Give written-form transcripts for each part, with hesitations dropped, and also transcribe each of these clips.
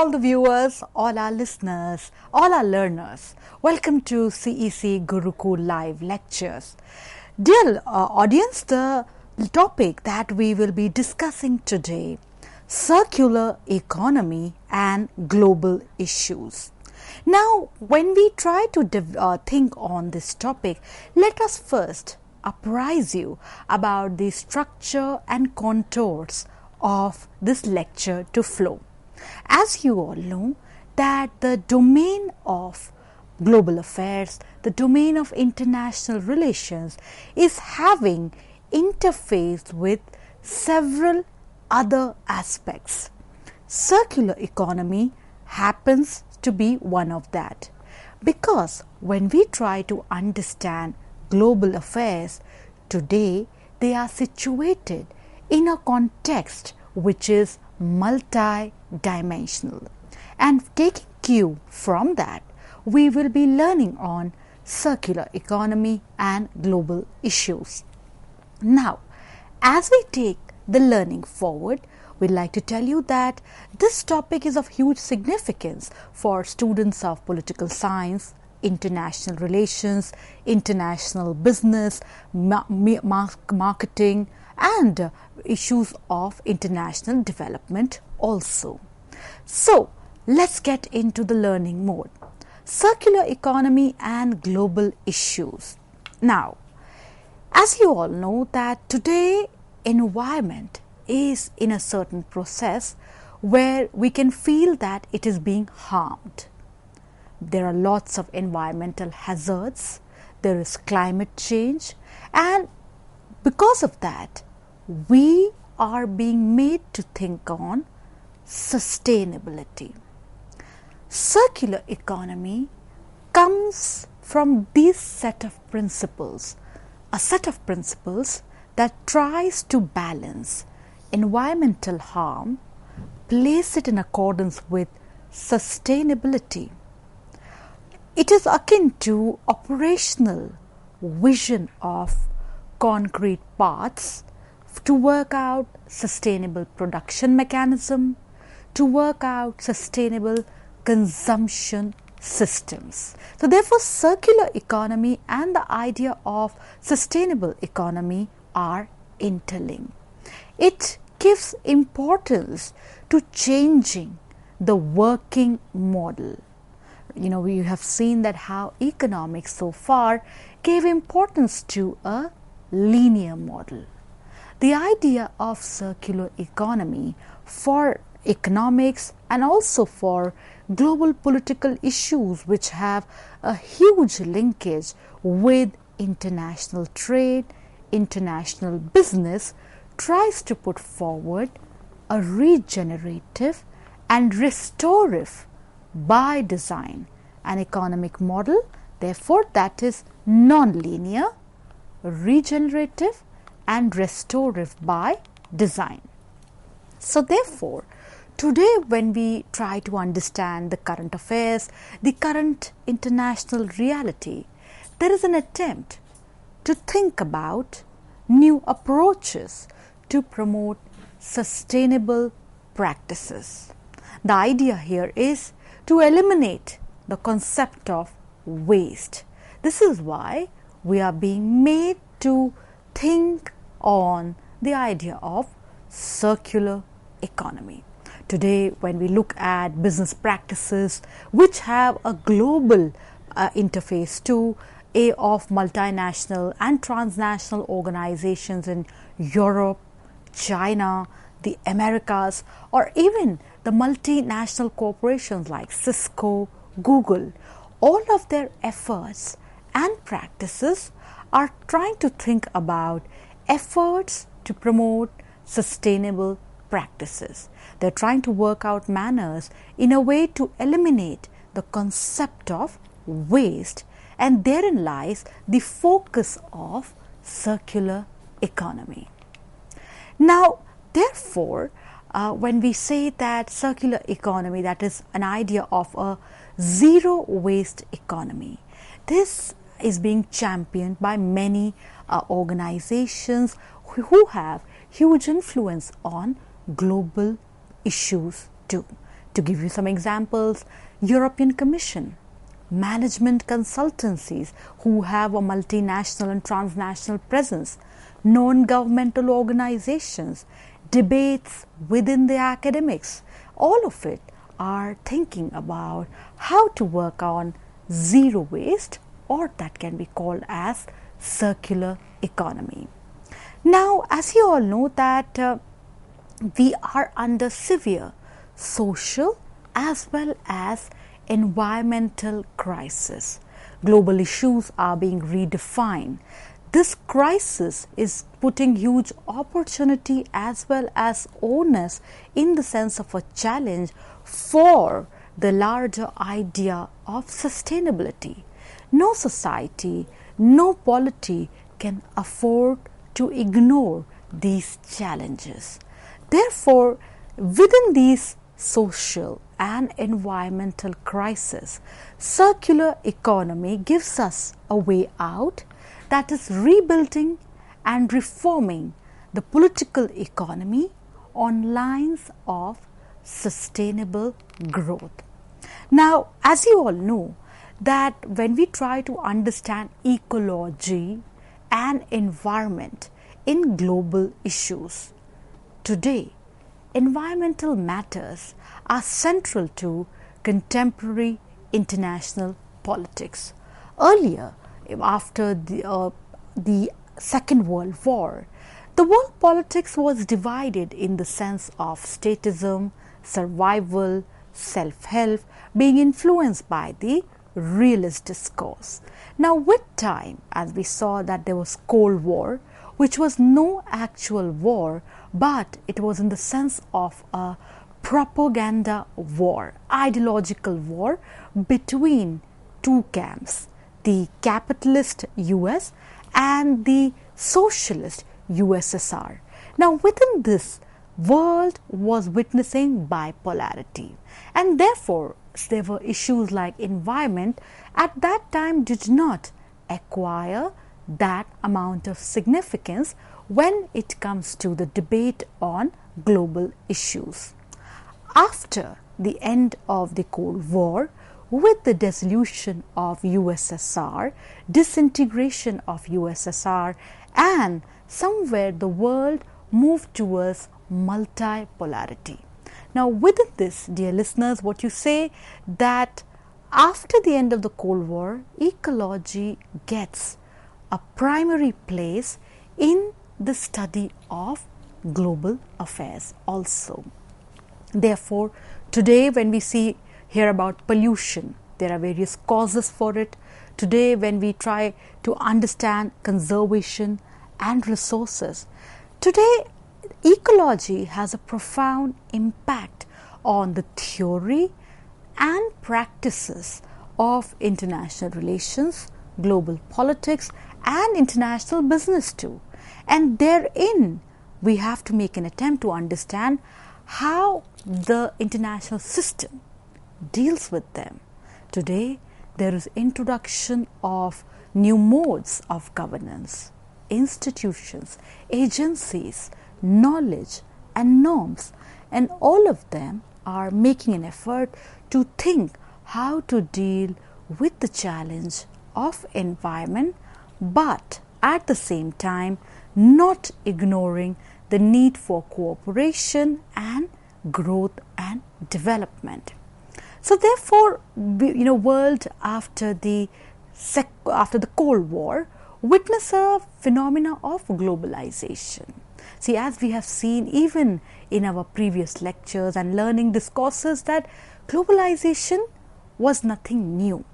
all the viewers, all our listeners, all our learners. Welcome to CEC Gurukul Live Lectures. Dear audience, the topic that we will be discussing today, circular economy and global issues. Now, when we try to think on this topic, let us first apprise you about the structure and contours of this lecture to flow. As you all know, that the domain of global affairs, the domain of international relations is having interface with several other aspects. Circular economy happens to be one of that, because when we try to understand global affairs today, they are situated in a context which is multi-dimensional, and taking cue from that, we will be learning on circular economy and global issues. Now, as we take the learning forward, we'd like to tell you that this topic is of huge significance for students of political science, international relations, international business, marketing, and issues of international development also. So, let's get into the learning mode. Circular economy and global issues. Now, as you all know that today environment is in a certain process where we can feel that it is being harmed. There are lots of environmental hazards, there is climate change, and because of that, we are being made to think on sustainability. Circular economy comes from this set of principles, a set of principles that tries to balance environmental harm, place it in accordance with sustainability. It is akin to operational vision of concrete paths to work out sustainable production mechanism, to work out sustainable consumption systems. So therefore, circular economy and the idea of sustainable economy are interlinked. It gives importance to changing the working model. You know, we have seen that how economics so far gave importance to a linear model. The idea of circular economy for economics and also for global political issues which have a huge linkage with international trade, international business, tries to put forward a regenerative and restorative by design an economic model, therefore that is non-linear, regenerative and restorative by design. So therefore, today when we try to understand the current affairs, the current international reality, there is an attempt to think about new approaches to promote sustainable practices. The idea here is to eliminate the concept of waste. This is why we are being made to think on the idea of circular economy. Today, when we look at business practices which have a global interface to of multinational and transnational organizations in Europe, China, the Americas, or even the multinational corporations like Cisco, Google, all of their efforts and practices are trying to think about efforts to promote sustainable practices. They're trying to work out manners in a way to eliminate the concept of waste, and therein lies the focus of circular economy. Now, therefore, when we say that circular economy, that is an idea of a zero waste economy, this is being championed by many organizations who have huge influence on global issues too. To give you some examples, European Commission, management consultancies who have a multinational and transnational presence, non-governmental organizations, debates within the academics, all of it are thinking about how to work on zero waste, or that can be called as circular economy. Now, as you all know that we are under severe social as well as environmental crisis. Global issues are being redefined. This crisis is putting huge opportunity as well as onus in the sense of a challenge for the larger idea of sustainability. No society, no polity can afford to ignore these challenges. Therefore, within these social and environmental crisis, circular economy gives us a way out, that is rebuilding and reforming the political economy on lines of sustainable growth. Now, as you all know, that when we try to understand ecology and environment in global issues, today environmental matters are central to contemporary international politics. Earlier, after the Second World War, the world politics was divided in the sense of statism, survival, self-help, being influenced by the realist discourse. Now, with time, as we saw that there was Cold War, which was no actual war, but it was in the sense of a propaganda war, ideological war between two camps, the capitalist US and the socialist USSR. Now, within this, world was witnessing bipolarity, and therefore there were issues like environment at that time did not acquire that amount of significance when it comes to the debate on global issues. After the end of the Cold War, with the dissolution of USSR, disintegration of USSR, and somewhere the world moved towards multipolarity. Now, within this, dear listeners, what you say that after the end of the Cold War, ecology gets a primary place in the study of global affairs also. Therefore, today when we hear about pollution, there are various causes for it. Today when we try to understand conservation and resources, today ecology has a profound impact on the theory and practices of international relations, global politics, and international business too. And therein, we have to make an attempt to understand how the international system deals with them. Today, there is introduction of new modes of governance, institutions, agencies, knowledge and norms, and all of them are making an effort to think how to deal with the challenge of environment, but at the same time not ignoring the need for cooperation and growth and development. So therefore, world after the Cold War witnessed a phenomena of globalization. See, as we have seen even in our previous lectures and learning discourses, that globalization was nothing new,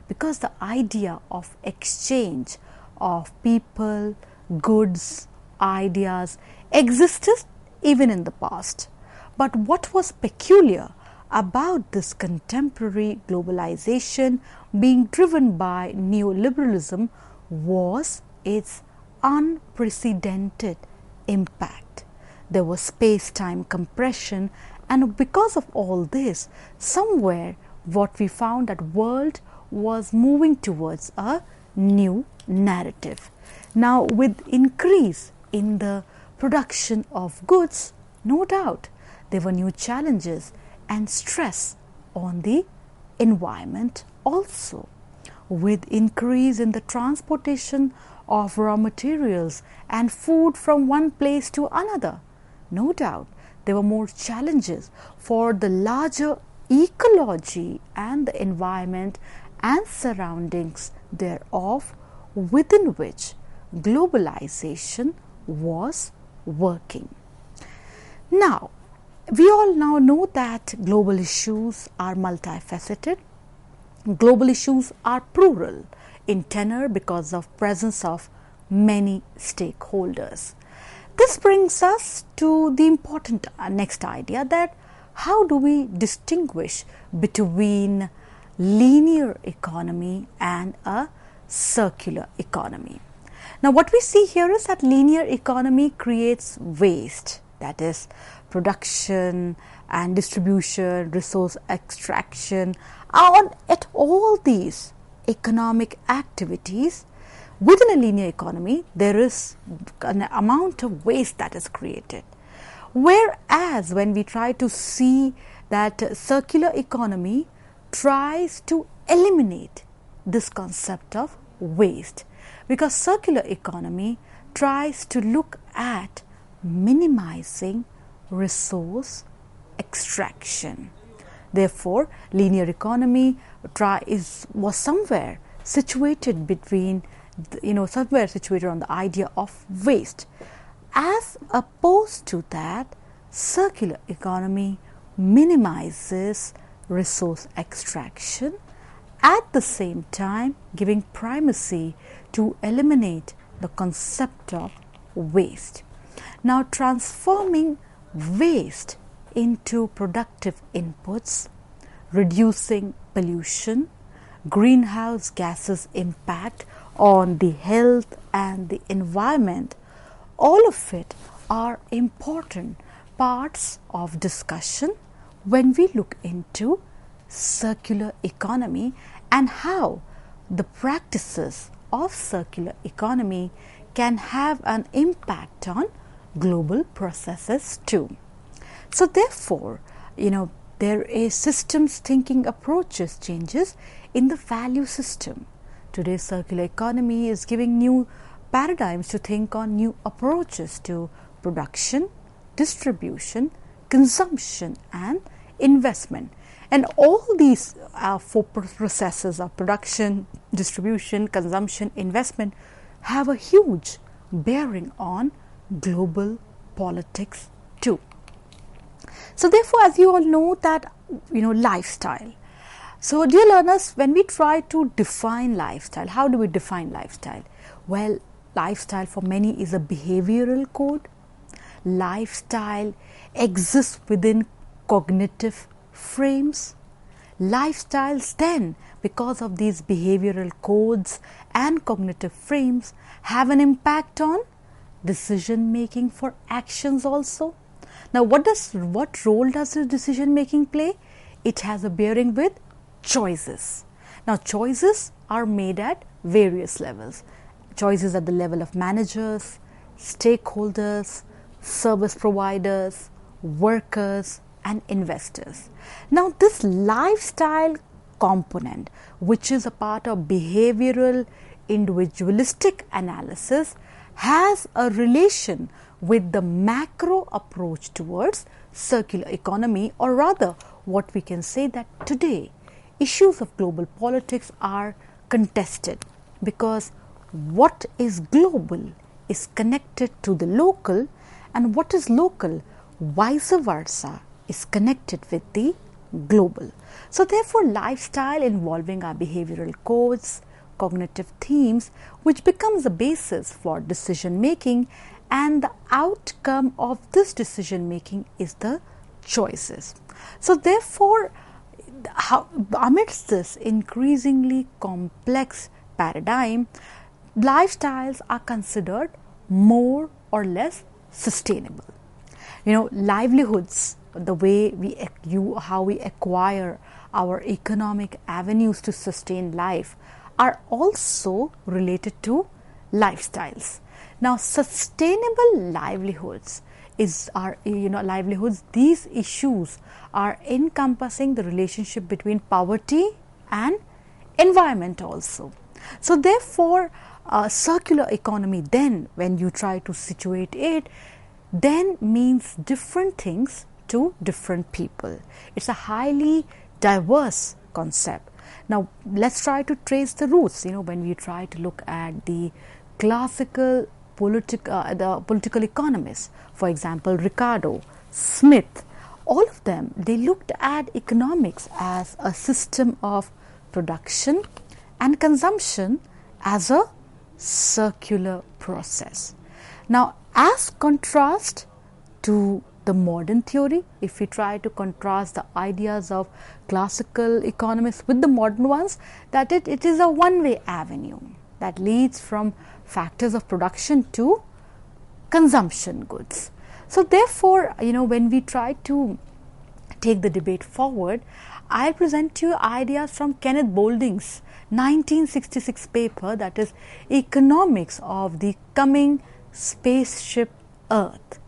because the idea of exchange of people, goods, ideas existed even in the past. But what was peculiar about this contemporary globalization being driven by neoliberalism was its unprecedented impact. There was space-time compression, and because of all this, somewhere what we found that world was moving towards a new narrative. Now, with increase in the production of goods, no doubt there were new challenges, and stress on the environment also. With increase in the transportation of raw materials and food from one place to another, no doubt there were more challenges for the larger ecology and the environment and surroundings thereof, within which globalization was working. Now, we all now know that global issues are multifaceted. Global issues are plural in tenor because of presence of many stakeholders. This brings us to the important next idea, that how do we distinguish between linear economy and a circular economy. Now, what we see here is that linear economy creates waste, that is production and distribution, resource extraction. At all these economic activities within a linear economy, there is an amount of waste that is created. Whereas when we try to see that circular economy tries to eliminate this concept of waste, because circular economy tries to look at minimizing resource extraction. Therefore, linear economy was somewhere situated between, somewhere situated on the idea of waste. As opposed to that, circular economy minimizes resource extraction, at the same time giving primacy to eliminate the concept of waste. Now, transforming waste into productive inputs, reducing pollution, greenhouse gases impact on the health and the environment, all of it are important parts of discussion when we look into circular economy and how the practices of circular economy can have an impact on global processes too. So therefore, there is systems thinking approaches changes in the value system. Today's circular economy is giving new paradigms to think on new approaches to production, distribution, consumption and investment. And all these four processes of production, distribution, consumption, investment have a huge bearing on global politics too. So therefore, as you all know that, lifestyle. So dear learners, when we try to define lifestyle, how do we define lifestyle? Well, lifestyle for many is a behavioral code. Lifestyle exists within cognitive frames. Lifestyles then, because of these behavioral codes and cognitive frames, have an impact on decision making for actions also. Now, what role does this decision making play? It has a bearing with choices. Now, choices are made at various levels. Choices at the level of managers, stakeholders, service providers, workers and investors. Now, this lifestyle component, which is a part of behavioral individualistic analysis, has a relation with the macro approach towards circular economy, or rather what we can say that today issues of global politics are contested, because what is global is connected to the local, and what is local vice versa is connected with the global. So therefore, lifestyle involving our behavioral codes, cognitive themes, which becomes the basis for decision making, and the outcome of this decision making is the choices. So therefore, amidst this increasingly complex paradigm, lifestyles are considered more or less sustainable. Livelihoods, the way how we acquire our economic avenues to sustain life, are also related to lifestyles. Now, sustainable livelihoods is our livelihoods. These issues are encompassing the relationship between poverty and environment also. So therefore, circular economy then, when you try to situate it, then means different things to different people. It's a highly diverse concept. Now let's try to trace the roots. When we try to look at the classical political economists, for example Ricardo, Smith, all of them, they looked at economics as a system of production and consumption as a circular process. Now, as contrast to the modern theory, if we try to contrast the ideas of classical economists with the modern ones, that it is a one-way avenue that leads from factors of production to consumption goods. So therefore, when we try to take the debate forward, I'll present to you ideas from Kenneth Boulding's 1966 paper, that is Economics of the Coming Spaceship Earth.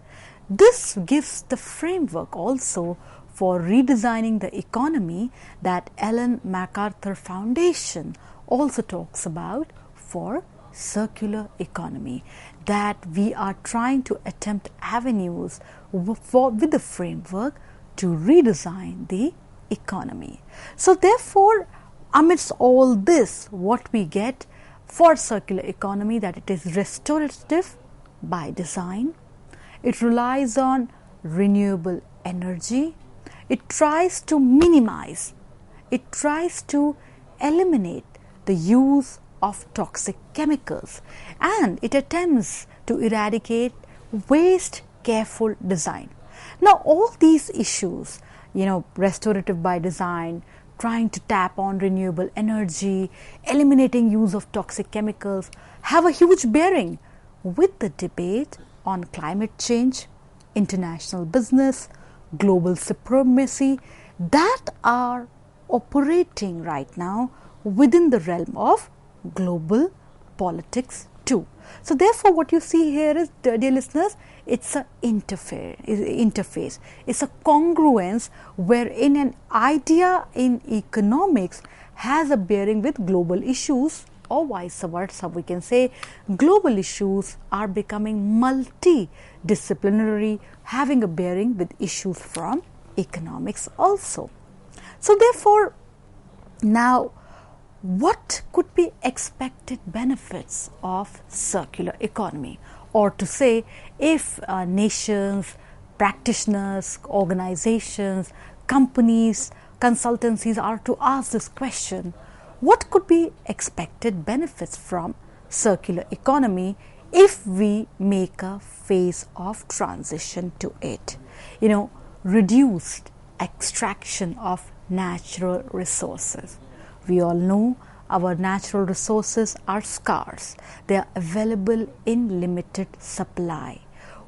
This gives the framework also for redesigning the economy that Ellen MacArthur Foundation also talks about for circular economy, that we are trying to attempt avenues with the framework to redesign the economy. So therefore, amidst all this, what we get for circular economy, that it is restorative by design, it relies on renewable energy, it tries to minimize, it tries to eliminate the use of toxic chemicals, and it attempts to eradicate waste careful design. Now all these issues, restorative by design, trying to tap on renewable energy, eliminating use of toxic chemicals, have a huge bearing with the debate on climate change, international business, global supremacy that are operating right now within the realm of global politics too. So therefore, what you see here is, dear listeners, it's an interface. It's a congruence wherein an idea in economics has a bearing with global issues, or vice versa. We can say global issues are becoming multidisciplinary, having a bearing with issues from economics also. So therefore, now what could be expected benefits of circular economy? Or to say, if nations, practitioners, organizations, companies, consultancies are to ask this question, what could be expected benefits from circular economy if we make a phase of transition to it? Reduced extraction of natural resources. We all know our natural resources are scarce. They are available in limited supply,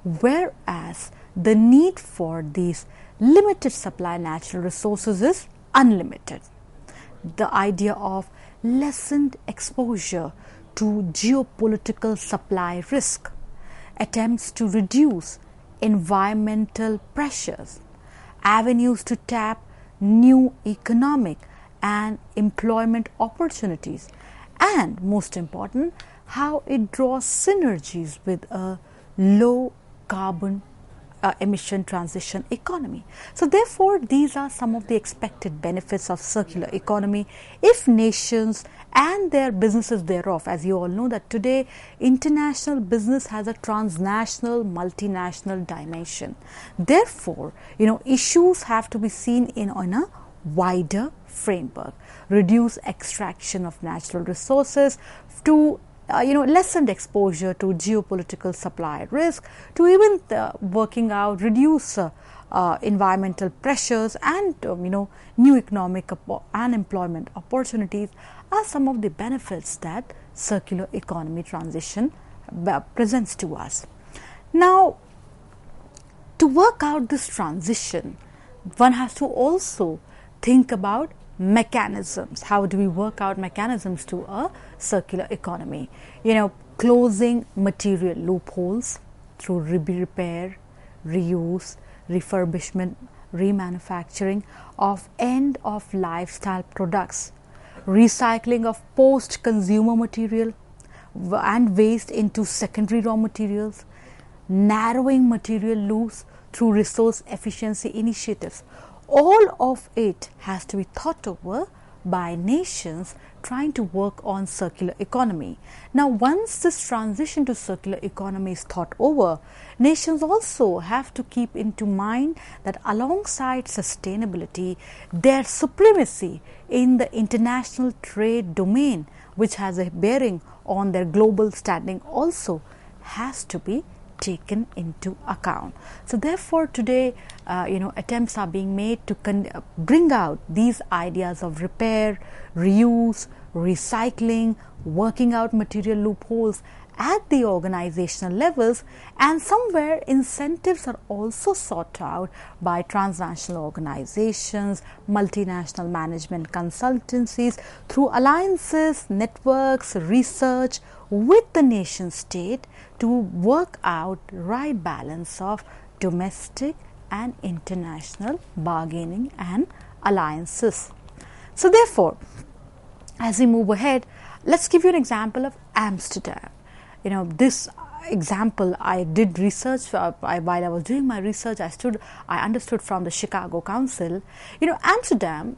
whereas the need for these limited supply natural resources is unlimited. The idea of lessened exposure to geopolitical supply risk attempts to reduce environmental pressures, avenues to tap new economic and employment opportunities, and most important, how it draws synergies with a low carbon emission transition economy. So therefore, these are some of the expected benefits of circular economy if nations and their businesses thereof. As you all know that today international business has a transnational, multinational dimension. Therefore, issues have to be seen on a wider framework. Reduce extraction of natural resources to lessened exposure to geopolitical supply risk, to even working out, reduce environmental pressures and new economic and employment opportunities are some of the benefits that circular economy transition presents to us. Now, to work out this transition, one has to also think about mechanisms. How do we work out mechanisms to a circular economy? Closing material loopholes through repair, reuse, refurbishment, remanufacturing of end-of-lifestyle products, recycling of post-consumer material and waste into secondary raw materials, narrowing material loss through resource efficiency initiatives. All of it has to be thought over by nations trying to work on circular economy. Now, once this transition to circular economy is thought over, nations also have to keep into mind that alongside sustainability, their supremacy in the international trade domain, which has a bearing on their global standing, also has to be taken into account. So therefore today attempts are being made to bring out these ideas of repair, reuse, recycling, working out material loopholes at the organizational levels, and somewhere incentives are also sought out by transnational organizations, multinational management consultancies through alliances, networks, research with the nation state to work out right balance of domestic and international bargaining and alliances. So therefore, as we move ahead, let's give you an example of Amsterdam. This example I did research while I was doing my research. I understood from the Chicago Council. Amsterdam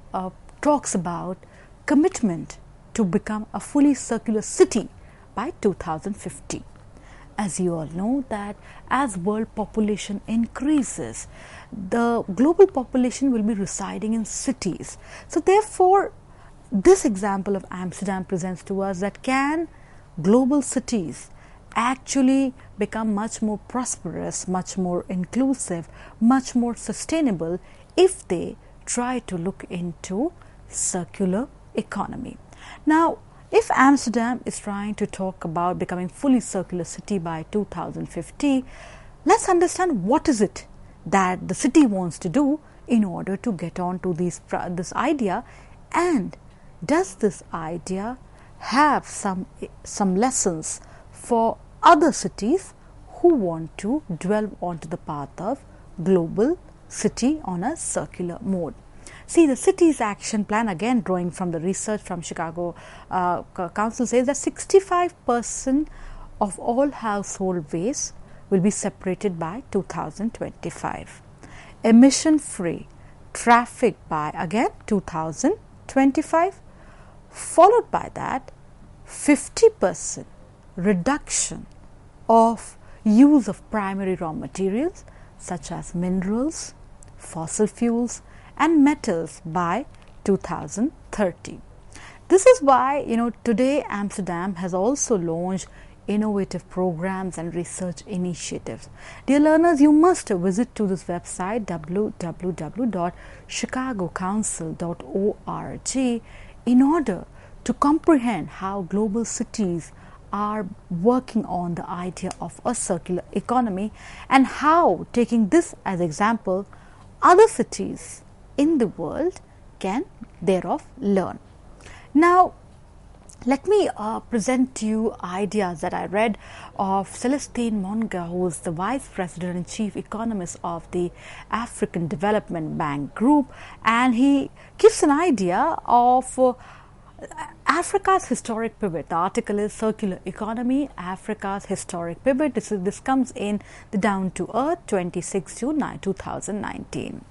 talks about commitment to become a fully circular city by 2050. As you all know that as world population increases, the global population will be residing in cities. So therefore, this example of Amsterdam presents to us that can global cities actually become much more prosperous, much more inclusive, much more sustainable if they try to look into circular economy. Now, if Amsterdam is trying to talk about becoming fully circular city by 2050, let's understand what is it that the city wants to do in order to get on to this idea, and does this idea have some lessons for other cities who want to delve onto the path of global city on a circular mode. See, the city's action plan, again drawing from the research from Chicago Council, says that 65% of all household waste will be separated by 2025. Emission-free traffic by, again, 2025, followed by that 50% reduction of use of primary raw materials such as minerals, fossil fuels and metals by 2030. This is why today Amsterdam has also launched innovative programs and research initiatives. Dear learners, you must visit to this website www.chicagocouncil.org in order to comprehend how global cities are working on the idea of a circular economy, and how, taking this as example, other cities in the world can thereof learn. Now, let me present to you ideas that I read of Celestine Monga, who is the Vice President and Chief Economist of the African Development Bank Group, and he gives an idea of Africa's historic pivot. The article is Circular Economy, Africa's Historic Pivot. This comes in the Down to Earth 26 June 2019.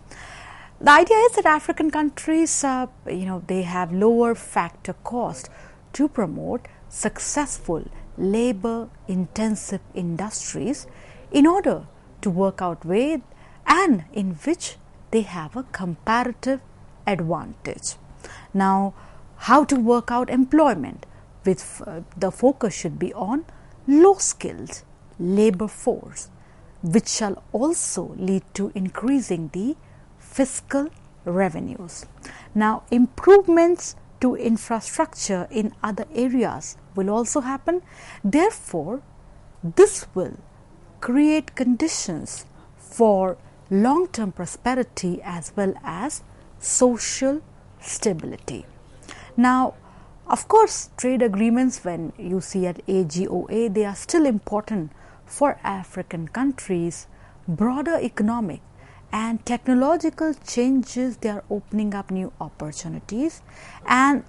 The idea is that African countries, they have lower factor cost to promote successful labor-intensive industries in order to work out ways and in which they have a comparative advantage. Now, how to work out employment? With the focus should be on low-skilled labor force, which shall also lead to increasing the fiscal revenues. Now, improvements to infrastructure in other areas will also happen. Therefore, this will create conditions for long-term prosperity as well as social stability. Now, of course, trade agreements, when you see at AGOA, they are still important for African countries broader economic and technological changes, they are opening up new opportunities, and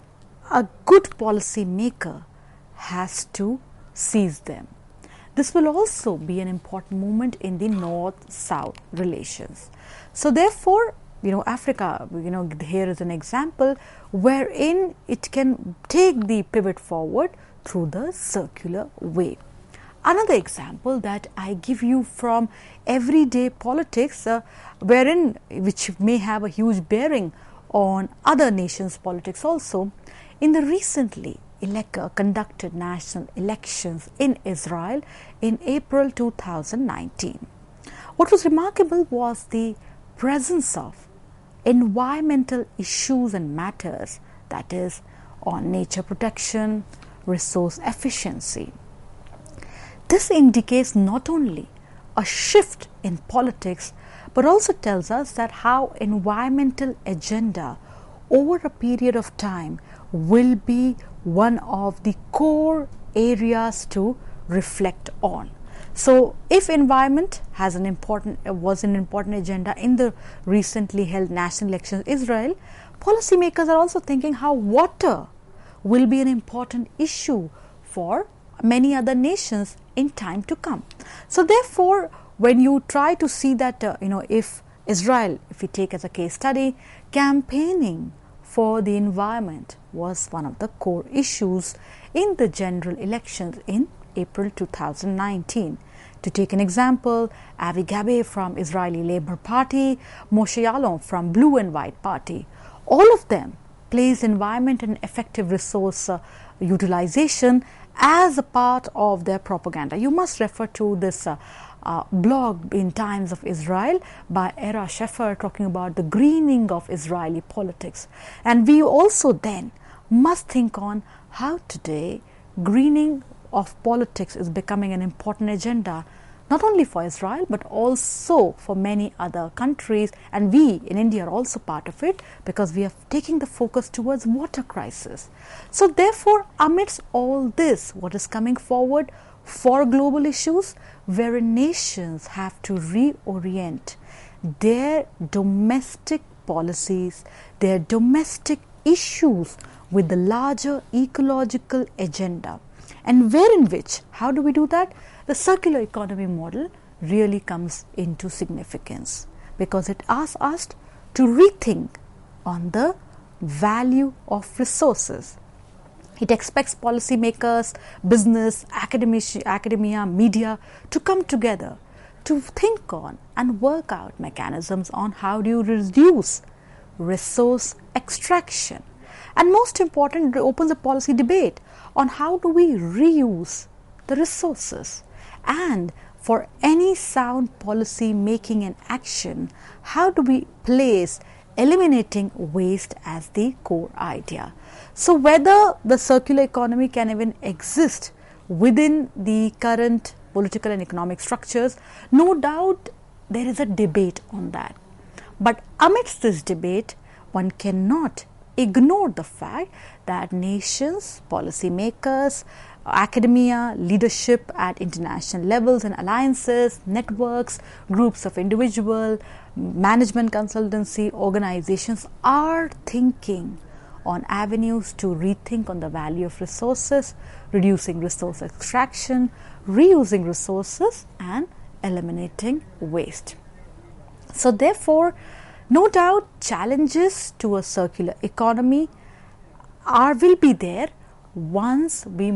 a good policy maker has to seize them. This will also be an important moment in the North-South relations. So therefore, Africa, here is an example wherein it can take the pivot forward through the circular way. Another example that I give you from everyday politics, which may have a huge bearing on other nations' politics also, in the recently conducted national elections in Israel in April 2019. What was remarkable was the presence of environmental issues and matters, that is, on nature protection, resource efficiency. This indicates not only a shift in politics, but also tells us that how environmental agenda over a period of time will be one of the core areas to reflect on. So if environment was an important agenda in the recently held national elections in Israel, policymakers are also thinking how water will be an important issue for many other nations in time to come. So therefore, when you try to see that, if Israel, if we take as a case study, campaigning for the environment was one of the core issues in the general elections in April 2019. To take an example, Avi Gabe from Israeli Labour Party, Moshe Yaalon from Blue and White Party, all of them place environment and effective resource utilization as a part of their propaganda. You must refer to this blog in Times of Israel by Era Sheffer talking about the greening of Israeli politics. And we also then must think on how today greening of politics is becoming an important agenda, not only for Israel but also for many other countries, and we in India are also part of it because we are taking the focus towards water crisis. So therefore, amidst all this, what is coming forward for global issues wherein nations have to reorient their domestic policies, their domestic issues with the larger ecological agenda, and how do we do that? The circular economy model really comes into significance because it asks us to rethink on the value of resources. It expects policymakers, business, academia, media to come together to think on and work out mechanisms on how do you reduce resource extraction. And most important, it opens a policy debate on how do we reuse the resources. And for any sound policy making and action, how do we place eliminating waste as the core idea? So whether the circular economy can even exist within the current political and economic structures, no doubt there is a debate on that. But amidst this debate, one cannot ignore the fact that nations, policymakers, academia, leadership at international levels and alliances, networks, groups of individual, management consultancy, organizations are thinking on avenues to rethink on the value of resources, reducing resource extraction, reusing resources and eliminating waste. So therefore, no doubt challenges to a circular economy will be there once we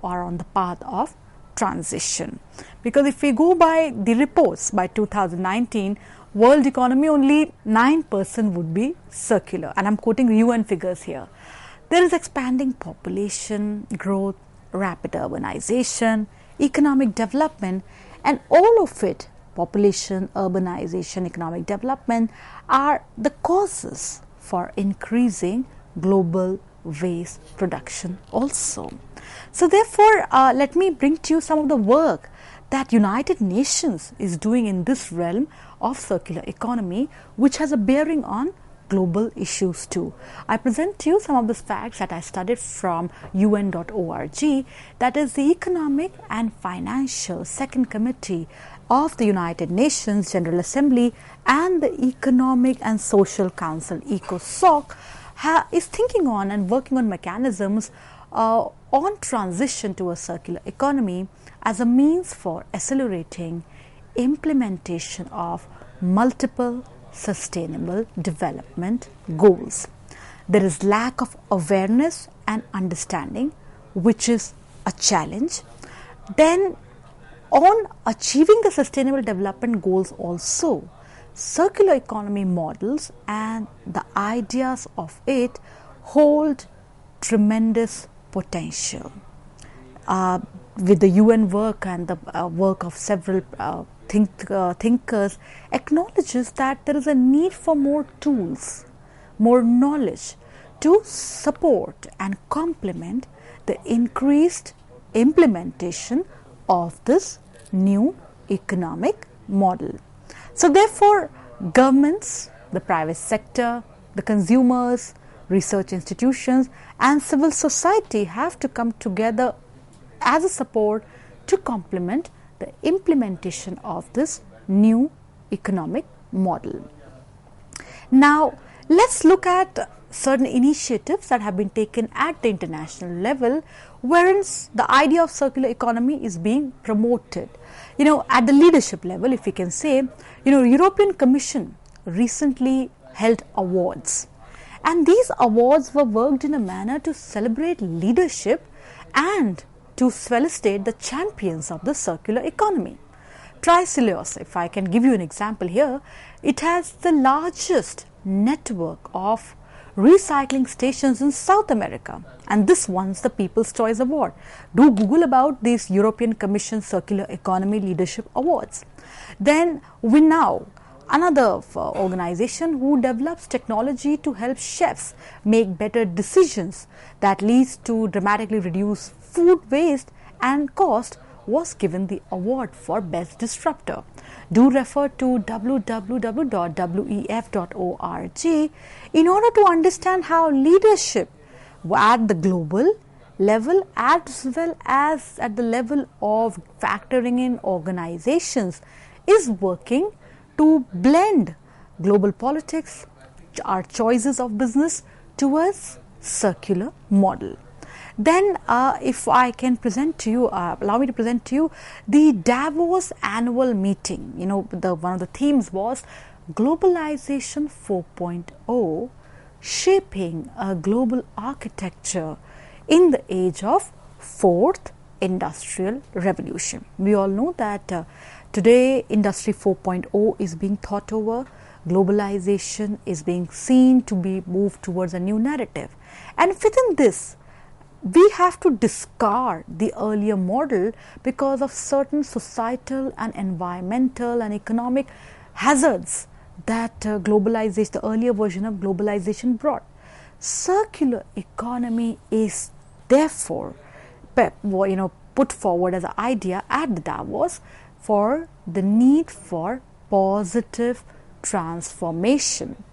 are on the path of transition. Because if we go by the reports, by 2019, world economy only 9% would be circular, and I'm quoting UN figures here. There is expanding population growth, rapid urbanization, economic development, and all of it, population, urbanization, economic development, are the causes for increasing global waste production also. So therefore, let me bring to you some of the work that United Nations is doing in this realm of circular economy, which has a bearing on global issues too. I present to you some of the facts that I studied from UN.org, that is the Economic and Financial Second Committee of the United Nations General Assembly and the Economic and Social Council ECOSOC is thinking on and working on mechanisms on transition to a circular economy as a means for accelerating implementation of multiple sustainable development goals. There is lack of awareness and understanding, which is a challenge. Then on achieving the sustainable development goals also, circular economy models and the ideas of it hold tremendous potential. With the UN work and the work of several thinkers acknowledges that there is a need for more tools, more knowledge to support and complement the increased implementation of this new economic model. So therefore, governments, the private sector, the consumers, research institutions and civil society have to come together as a support to complement the implementation of this new economic model. Now, let's look at certain initiatives that have been taken at the international level wherein the idea of circular economy is being promoted. At the leadership level, if we can say, European Commission recently held awards, and these awards were worked in a manner to celebrate leadership and to felicitate the champions of the circular economy. Tricelios, if I can give you an example here, it has the largest network of recycling stations in South America, and this won the People's Choice Award. Do Google about these European Commission Circular Economy Leadership Awards. Then WinNow, another organization who develops technology to help chefs make better decisions that leads to dramatically reduce food waste and cost, was given the award for Best Disruptor. Do refer to www.wef.org in order to understand how leadership at the global level as well as at the level of factoring in organizations is working to blend global politics, our choices of business towards circular model. Then if I can present to you, allow me to present to you the Davos annual meeting. One of the themes was Globalization 4.0, shaping a global architecture in the age of fourth industrial revolution. We all know that today Industry 4.0 is being thought over. Globalization is being seen to be moved towards a new narrative, and within this we have to discard the earlier model because of certain societal and environmental and economic hazards that globalization, the earlier version of globalization brought. Circular economy is therefore put forward as an idea at the Davos for the need for positive transformation.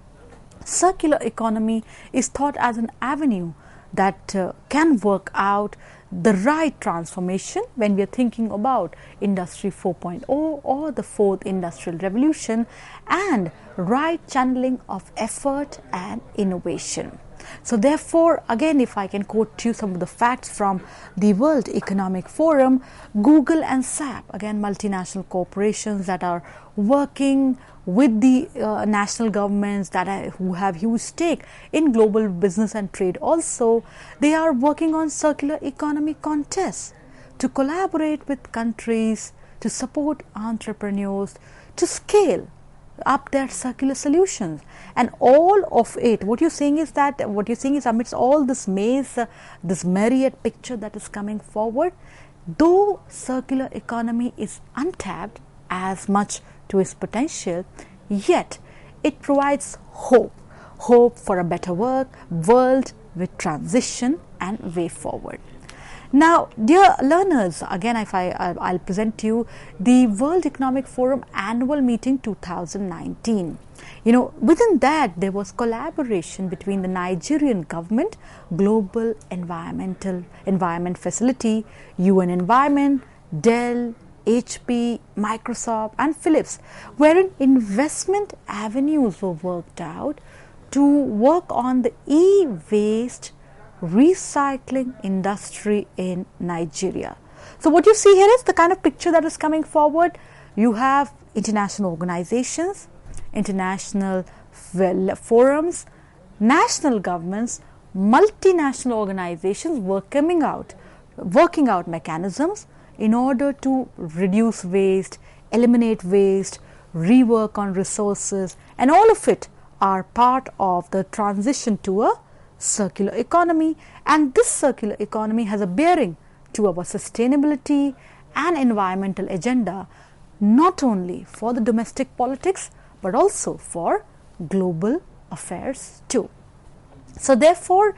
Circular economy is thought as an avenue that can work out the right transformation when we are thinking about Industry 4.0 or the fourth industrial revolution, and right channeling of effort and innovation. So therefore, again, if I can quote to you some of the facts from the World Economic Forum, Google and SAP, again multinational corporations that are working with the national governments who have huge stake in global business and trade also, they are working on circular economy contests to collaborate with countries, to support entrepreneurs, to scale up their circular solutions. And all of it, what you're saying is amidst all this maze, this myriad picture that is coming forward, though circular economy is untapped as much to its potential, yet it provides hope for a better world with transition and way forward. Now, dear learners, again I'll present to you the World Economic Forum annual meeting 2019. Within that there was collaboration between the Nigerian government, Global Environment Facility, UN Environment, Dell, HP, Microsoft and Philips, wherein investment avenues were worked out to work on the e-waste recycling industry in Nigeria. So what you see here is the kind of picture that is coming forward. You have international organizations, international forums, national governments, multinational organizations working out mechanisms in order to reduce waste, eliminate waste, rework on resources, and all of it are part of the transition to a circular economy. And this circular economy has a bearing to our sustainability and environmental agenda, not only for the domestic politics but also for global affairs too. So therefore,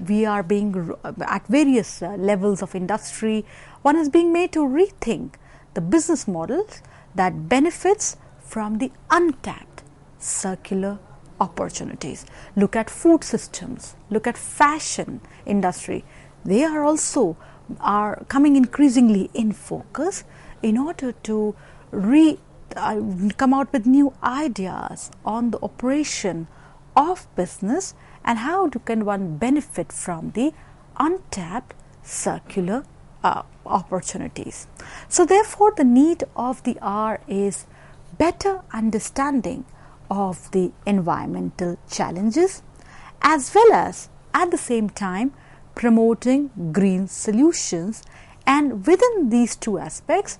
we are being at various levels of industry, one is being made to rethink the business models that benefits from the untapped circular opportunities. Look at food systems, look at fashion industry. They are also coming increasingly in focus in order to come out with new ideas on the operation of business and how can one benefit from the untapped circular opportunities. So therefore, the need of the hour is better understanding of the environmental challenges, as well as at the same time promoting green solutions, and within these two aspects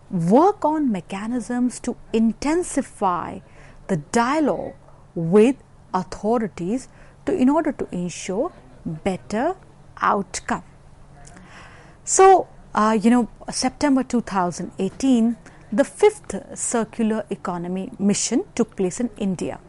work on mechanisms to intensify the dialogue with authorities in order to ensure better outcome. So, September 2018, the 5th Circular Economy Mission took place in India.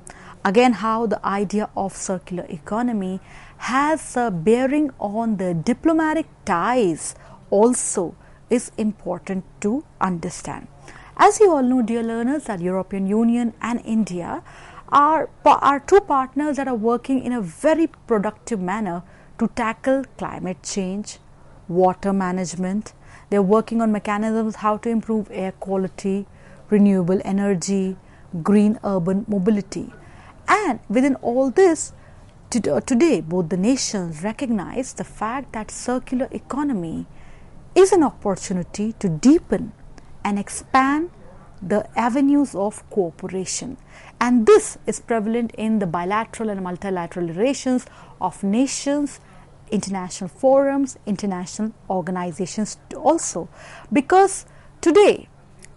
Again, how the idea of circular economy has a bearing on the diplomatic ties also is important to understand. As you all know, dear learners, that European Union and India are two partners that are working in a very productive manner to tackle climate change, water management. They are working on mechanisms how to improve air quality, renewable energy, green urban mobility. And within all this, today both the nations recognize the fact that circular economy is an opportunity to deepen and expand the avenues of cooperation. And this is prevalent in the bilateral and multilateral relations of nations, international forums, international organizations also. Because today,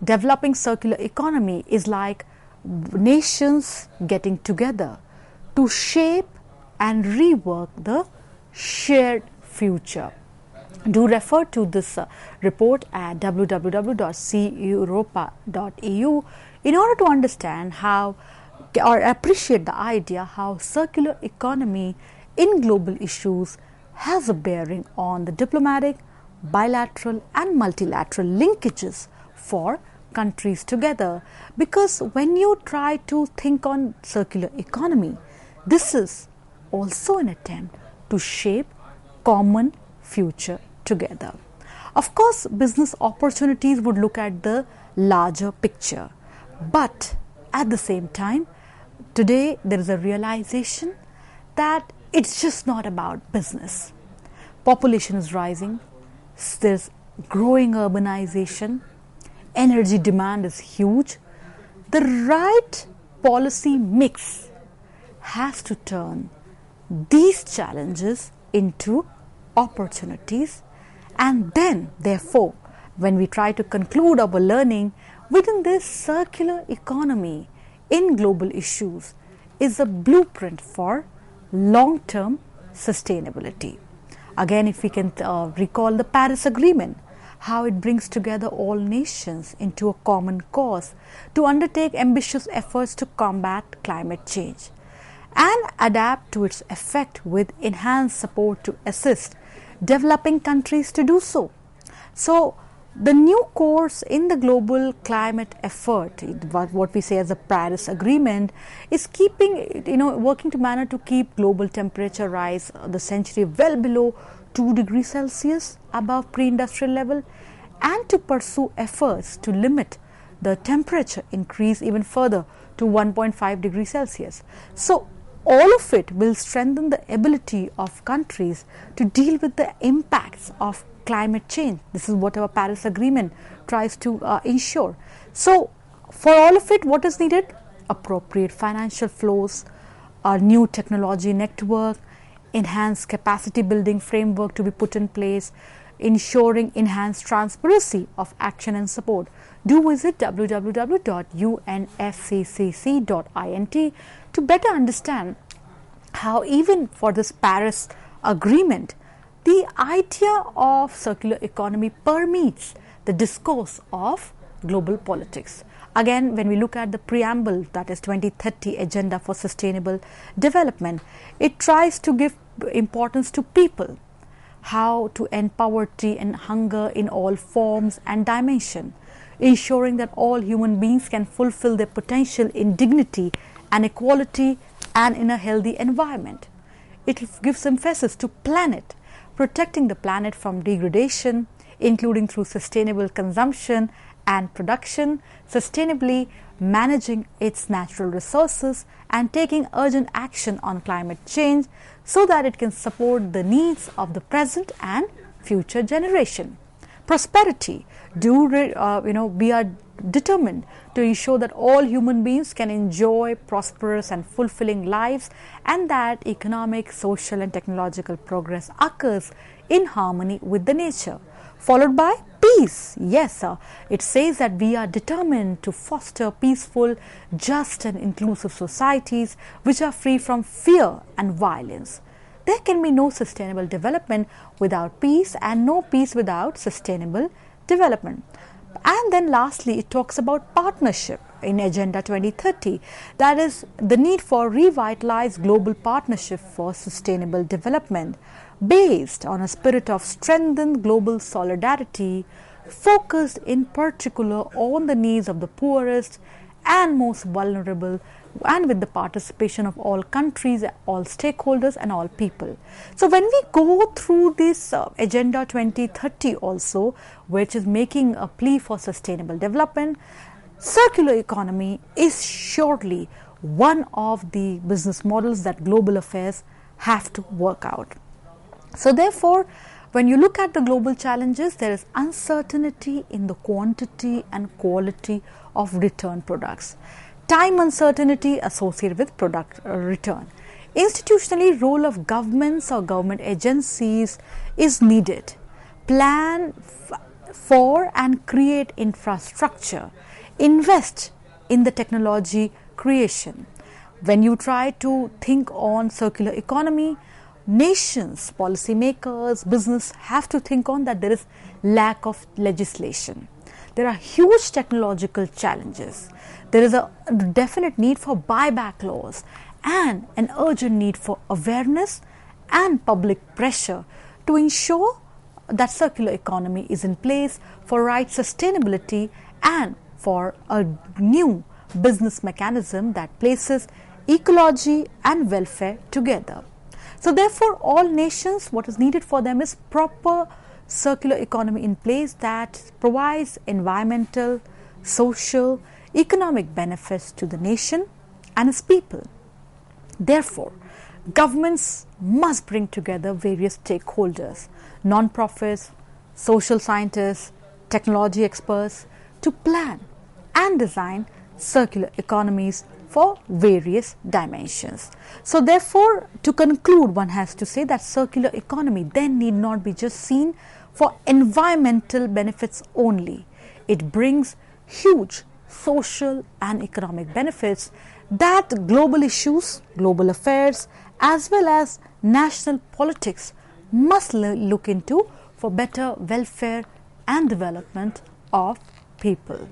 developing circular economy is like nations getting together to shape and rework the shared future. Do refer to this report at www.ceeuropa.eu in order to understand how or appreciate the idea how circular economy in global issues has a bearing on the diplomatic, bilateral and multilateral linkages for countries together. Because when you try to think on circular economy, this is also an attempt to shape common future together. Of course, business opportunities would look at the larger picture, but at the same time, today there is a realization that it's just not about business. Population is rising, there's growing urbanization, energy demand is huge. The right policy mix has to turn these challenges into opportunities. And then, therefore, when we try to conclude our learning within this circular economy in global issues is a blueprint for long-term sustainability. Again, if we can recall the Paris Agreement, how it brings together all nations into a common cause to undertake ambitious efforts to combat climate change and adapt to its effect with enhanced support to assist developing countries to do so. So, the new course in the global climate effort, what we say as the Paris Agreement, is working to manner to keep global temperature rise the century well below 2 degrees Celsius above pre-industrial level, and to pursue efforts to limit the temperature increase even further to 1.5 degrees Celsius. So all of it will strengthen the ability of countries to deal with the impacts of climate change. This is what our Paris Agreement tries to ensure. So for all of it, what is needed? Appropriate financial flows, a new technology network, enhanced capacity building framework to be put in place, ensuring enhanced transparency of action and support. Do visit www.unfccc.int to better understand how even for this Paris Agreement, the idea of circular economy permeates the discourse of global politics. Again, when we look at the preamble, that is 2030 Agenda for Sustainable Development, it tries to give importance to people, how to end poverty and hunger in all forms and dimension, ensuring that all human beings can fulfill their potential in dignity and equality and in a healthy environment. It gives emphasis to planet, protecting the planet from degradation, including through sustainable consumption and production, sustainably managing its natural resources, and taking urgent action on climate change so that it can support the needs of the present and future generation. Prosperity, we are determined to ensure that all human beings can enjoy prosperous and fulfilling lives, and that economic, social and technological progress occurs in harmony with the nature. Followed by peace. Yes, sir. It says that we are determined to foster peaceful, just and inclusive societies which are free from fear and violence. There can be no sustainable development without peace, and no peace without sustainable development. And then lastly, it talks about partnership in Agenda 2030. That is the need for revitalized global partnership for sustainable development based on a spirit of strengthened global solidarity, focused in particular on the needs of the poorest and most vulnerable, and with the participation of all countries, all stakeholders and all people. So when we go through this Agenda 2030 also, which is making a plea for sustainable development, circular economy is surely one of the business models that global affairs have to work out. So therefore, when you look at the global challenges, there is uncertainty in the quantity and quality of return products. Time uncertainty associated with product return. Institutionally, role of governments or government agencies is needed. Plan for and create infrastructure. Invest in the technology creation. When you try to think on circular economy, nations, policymakers, business have to think on that there is lack of legislation. There are huge technological challenges. There is a definite need for buyback laws and an urgent need for awareness and public pressure to ensure that circular economy is in place for right sustainability and for a new business mechanism that places ecology and welfare together. So therefore, all nations, what is needed for them is proper circular economy in place that provides environmental, social, economic benefits to the nation and its people. Therefore, governments must bring together various stakeholders, non-profits, social scientists, technology experts to plan and design circular economies for various dimensions. So therefore, to conclude, one has to say that circular economy then need not be just seen for environmental benefits only. It brings huge social and economic benefits that global issues, global affairs, as well as national politics must look into for better welfare and development of people.